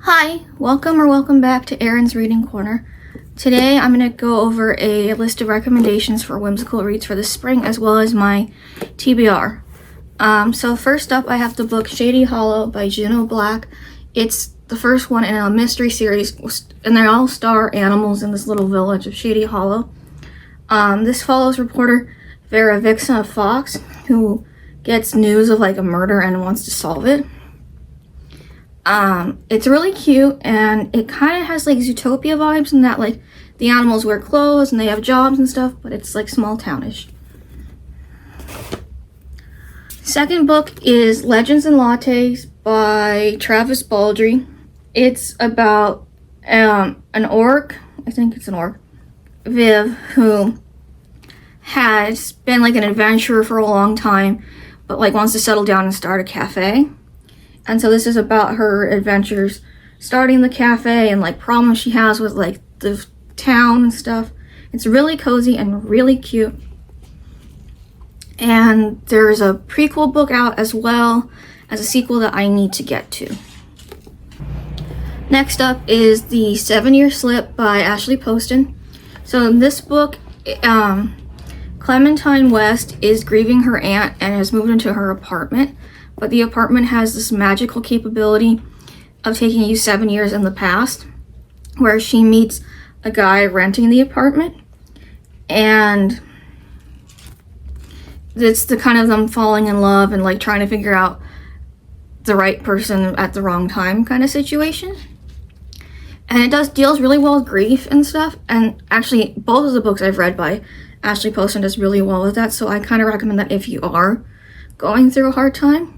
Hi, welcome back to Erin's Reading Corner. Today I'm going to go over a list of recommendations for whimsical reads for the spring as well as my TBR. So first up I have the book Shady Hollow by Juno Black. It's the first one in a mystery series and they all star animals in this little village of Shady Hollow. This follows reporter Vera Vixen Fox who gets news of like a murder and wants to solve it. It's really cute and it kind of has like Zootopia vibes in that like the animals wear clothes and they have jobs and stuff, but it's like small townish. Second book is Legends and Lattes by Travis Baldree. It's about an orc, I think it's an orc, Viv, who has been like an adventurer for a long time, but like wants to settle down and start a cafe. And so this is about her adventures starting the cafe and like problems she has with like the town and stuff. It's really cozy and really cute. And there's a prequel book out as well as a sequel that I need to get to. Next up is The 7-Year Slip by Ashley Poston. So in this book, Clementine West is grieving her aunt and has moved into her apartment. But the apartment has this magical capability of taking you 7 years in the past, where she meets a guy renting the apartment, and it's the kind of them falling in love and like trying to figure out the right person at the wrong time kind of situation. And it deals really well with grief and stuff, and actually both of the books I've read by Ashley Poston does really well with that, so I kind of recommend that if you are going through a hard time.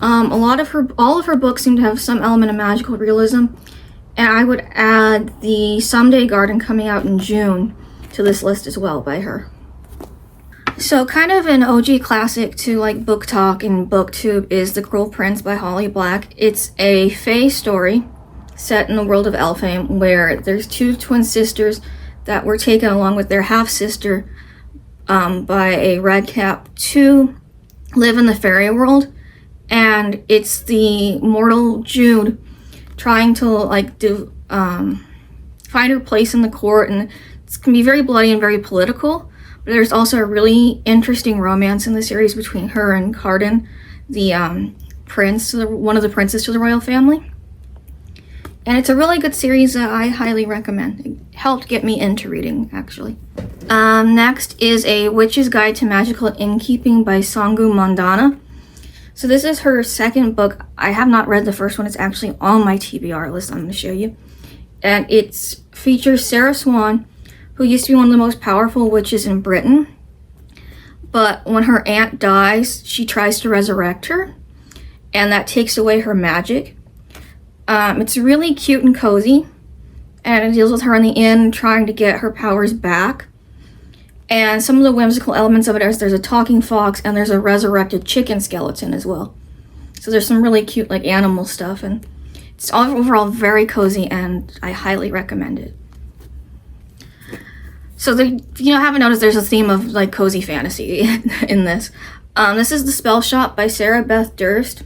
All of her books seem to have some element of magical realism, and I would add the Someday Garden coming out in June to this list as well by her. So kind of an OG classic to like Book Talk and BookTube is The Cruel Prince by Holly Black. It's a fae story set in the world of Elfhame where there's two twin sisters that were taken along with their half-sister by a redcap to live in the fairy world. And it's the mortal Jude trying to like find her place in the court, and it can be very bloody and very political. But there's also a really interesting romance in the series between her and Cardan, the prince, one of the princes to the royal family. And it's a really good series that I highly recommend. It helped get me into reading, actually. Next is A Witch's Guide to Magical Innkeeping by Sangu Mandana. So this is her second book. I have not read the first one. It's actually on my TBR list I'm going to show you. And it features Sarah Swan, who used to be one of the most powerful witches in Britain. But when her aunt dies, she tries to resurrect her, and that takes away her magic. It's really cute and cozy, and it deals with her in the inn trying to get her powers back. And some of the whimsical elements of it is there's a talking fox and there's a resurrected chicken skeleton as well. So there's some really cute like animal stuff, and it's overall very cozy and I highly recommend it. So haven't noticed there's a theme of like cozy fantasy in this. This is The Spell Shop by Sarah Beth Durst.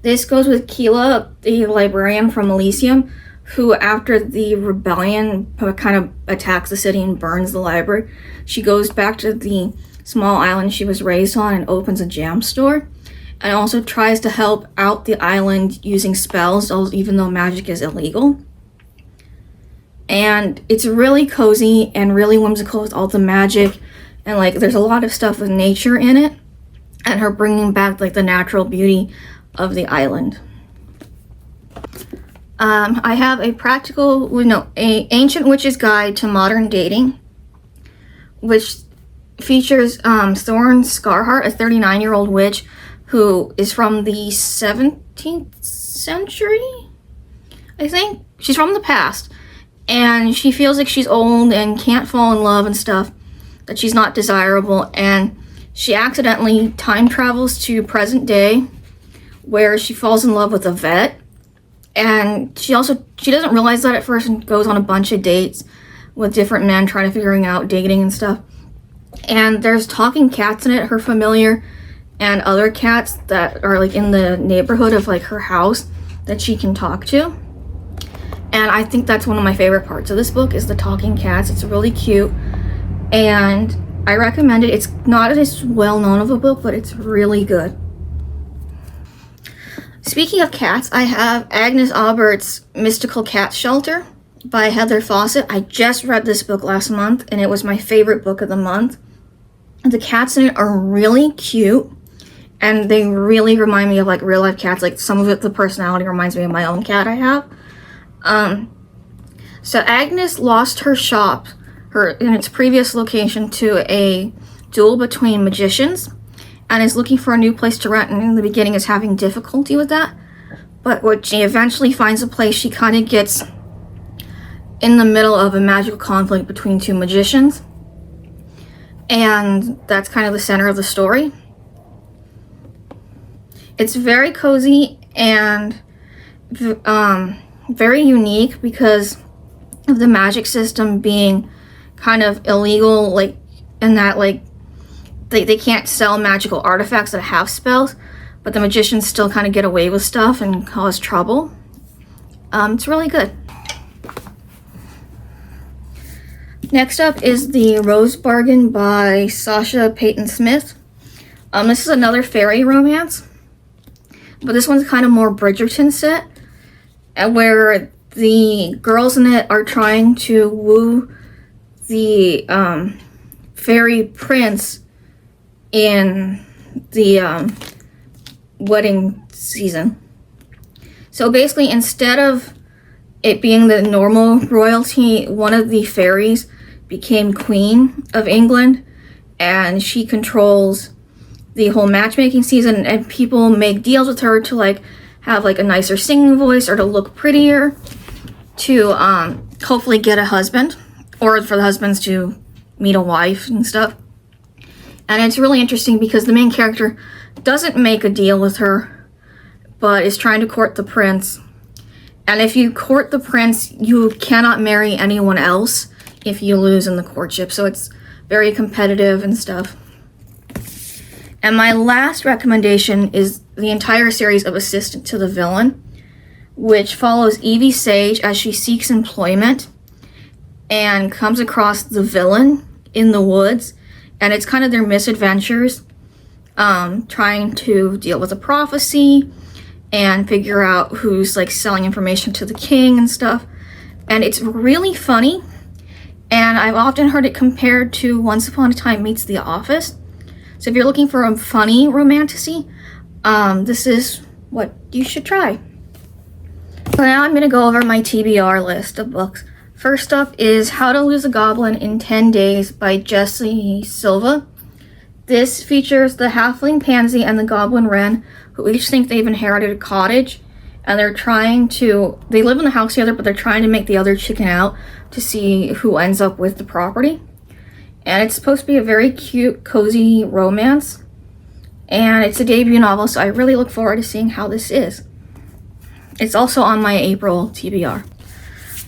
This goes with Keela, the librarian from Elysium, who after the rebellion kind of attacks the city and burns the library, she goes back to the small island she was raised on and opens a jam store, and also tries to help out the island using spells, even though magic is illegal. And it's really cozy and really whimsical with all the magic, and like there's a lot of stuff with nature in it, and her bringing back like the natural beauty of the island. I have a Ancient Witch's Guide to Modern Dating, which features Thorn Scarheart, a 39-year-old witch who is from the 17th century, I think. She's from the past, and she feels like she's old and can't fall in love and stuff, that she's not desirable, and she accidentally time travels to present day where she falls in love with a vet. And she doesn't realize that at first and goes on a bunch of dates with different men trying to figuring out dating and stuff. And there's talking cats in it, her familiar, and other cats that are like in the neighborhood of like her house that she can talk to. And I think that's one of my favorite parts of this book is the talking cats. It's really cute, and I recommend it. It's not as well known of a book, but it's really good. Speaking of cats, I have Agnes Aubert's Mystical Cat Shelter by Heather Fawcett. I just read this book last month, and it was my favorite book of the month. The cats in it are really cute, and they really remind me of like real life cats. Like some of it, the personality reminds me of my own cat I have. So Agnes lost her shop in its previous location to a duel between magicians, and is looking for a new place to rent, and in the beginning is having difficulty with that. But when she eventually finds a place, she kind of gets in the middle of a magical conflict between two magicians, and that's kind of the center of the story. It's very cozy and very unique because of the magic system being kind of illegal, like in that like they can't sell magical artifacts that have spells, but the magicians still kind of get away with stuff and cause trouble. It's really good. Next up is The Rose Bargain by Sasha Payton Smith. This is another fairy romance, but this one's kind of more Bridgerton set, where the girls in it are trying to woo the fairy prince in the wedding season. So basically, instead of it being the normal royalty, one of the fairies became Queen of England, and she controls the whole matchmaking season, and people make deals with her to like have like a nicer singing voice or to look prettier to hopefully get a husband, or for the husbands to meet a wife and stuff. And it's really interesting because the main character doesn't make a deal with her, but is trying to court the prince. And if you court the prince, you cannot marry anyone else if you lose in the courtship. So it's very competitive and stuff. And my last recommendation is the entire series of Assistant to the Villain, which follows Evie Sage as she seeks employment and comes across the villain in the woods. And it's kind of their misadventures, trying to deal with a prophecy and figure out who's like selling information to the king and stuff. And it's really funny, and I've often heard it compared to Once Upon a Time meets The Office. So if you're looking for a funny romantasy, this is what you should try. So now I'm going to go over my TBR list of books. First up is How to Lose a Goblin in 10 Days by Jessie Silva. This features the halfling pansy and the goblin wren, who each think they've inherited a cottage, and they live in the house together, but they're trying to make the other chicken out to see who ends up with the property. And it's supposed to be a very cute, cozy romance, and it's a debut novel, so I really look forward to seeing how this is. It's also on my April TBR.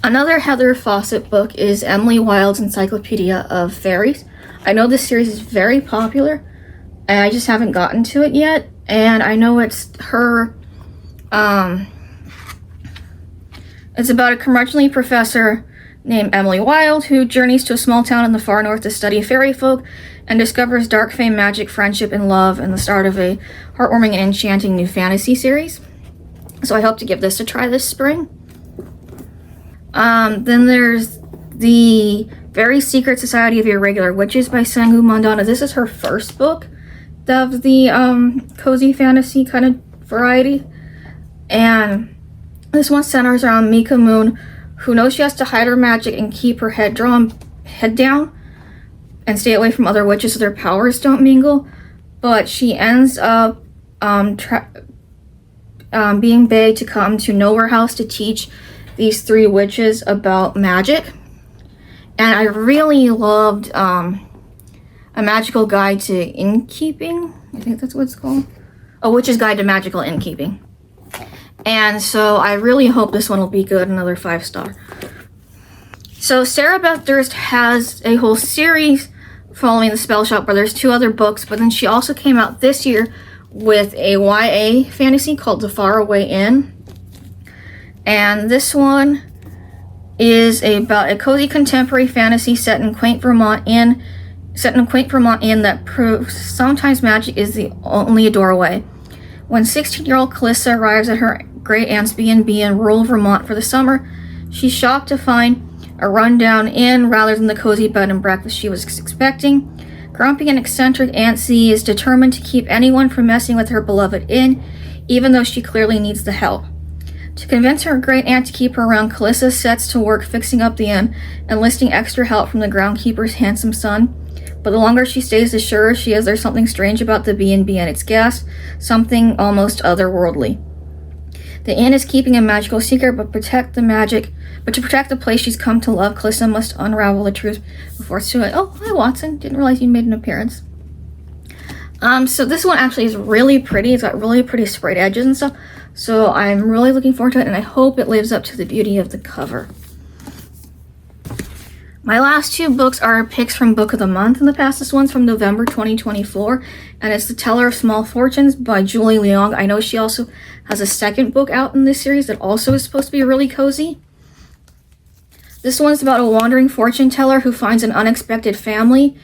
Another Heather Fawcett book is Emily Wilde's Encyclopedia of Fairies. I know this series is very popular, and I just haven't gotten to it yet. And I know it's her, it's about a curmudgeonly professor named Emily Wilde who journeys to a small town in the far north to study fairy folk and discovers dark fame, magic, friendship, and love, and the start of a heartwarming and enchanting new fantasy series. So I hope to give this a try this spring. Then there's The Very Secret Society of Irregular Witches by Sangu Mandana. This is her first book of the cozy fantasy kind of variety. And this one centers around Mika Moon, who knows she has to hide her magic and keep her head down and stay away from other witches so their powers don't mingle. But she ends up being begged to come to Nowhere House to teach these three witches about magic. And I really loved A Magical Guide to Innkeeping. I think that's what it's called. A Witch's Guide to Magical Innkeeping. And so I really hope this one will be good, another 5-star. So Sarah Beth Durst has a whole series following The Spell Shop where there's 2 other books, but then she also came out this year with a YA fantasy called The Faraway Inn. And this one is about a cozy contemporary fantasy set in quaint Vermont inn that proves sometimes magic is the only doorway. When 16-year-old Calissa arrives at her great aunt's B&B in rural Vermont for the summer, she's shocked to find a rundown inn rather than the cozy bed and breakfast she was expecting. Grumpy and eccentric Aunt Z is determined to keep anyone from messing with her beloved inn, even though she clearly needs the help. To convince her great aunt to keep her around, Calissa sets to work fixing up the inn, enlisting extra help from the groundkeeper's handsome son. But the longer she stays, the surer she is there's something strange about the B&B and its guests, something almost otherworldly. The inn is keeping a magical secret, but to protect the place she's come to love, Calissa must unravel the truth before it's too late. Oh, hi Watson. Didn't realize you made an appearance. So this one actually is really pretty. It's got really pretty sprayed edges and stuff. So I'm really looking forward to it, and I hope it lives up to the beauty of the cover. My last two books are picks from Book of the Month in the past. This one's from November 2024, and it's The Teller of Small Fortunes by Julie Leong. I know she also has a second book out in this series that also is supposed to be really cozy. This one's about a wandering fortune teller who finds an unexpected family.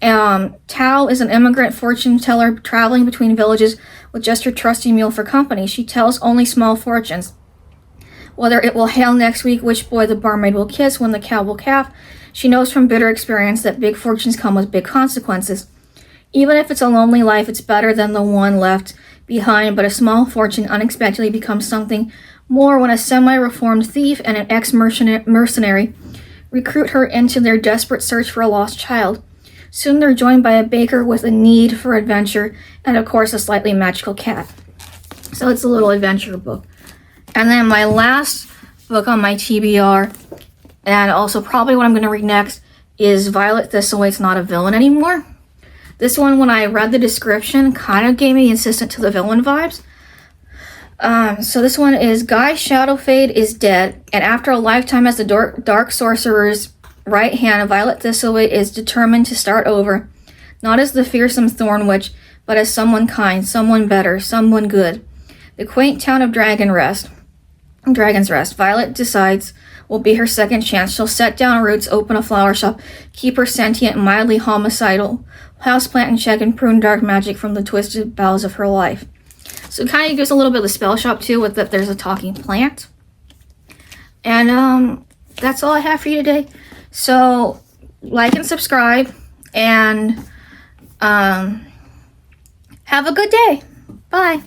Tal is an immigrant fortune teller traveling between villages with just her trusty mule for company. She tells only small fortunes. Whether it will hail next week, which boy the barmaid will kiss, when the cow will calf, she knows from bitter experience that big fortunes come with big consequences. Even if it's a lonely life, it's better than the one left behind, but a small fortune unexpectedly becomes something more when a semi-reformed thief and an ex-mercenary recruit her into their desperate search for a lost child. Soon they're joined by a baker with a need for adventure, and of course a slightly magical cat. So it's a little adventure book. And then my last book on my TBR, and also probably what I'm going to read next, is Violet Thistlewaite's Not a Villain Anymore. This one, when I read the description, kind of gave me Insistent to the Villain vibes. So this one is, Guy Shadowfade is dead, and after a lifetime as the dark sorcerer's right hand, Violet Thistlewait is determined to start over, not as the fearsome Thorn Witch, but as someone kind, someone better, someone good. The quaint town of Dragon's Rest, Violet decides, will be her second chance. She'll set down roots, open a flower shop, keep her sentient, mildly homicidal houseplant in check, and prune dark magic from the twisted boughs of her life. So it kind of gives a little bit of the spell shop too, with that there's a talking plant. And that's all I have for you today. So like and subscribe, and have a good day. Bye.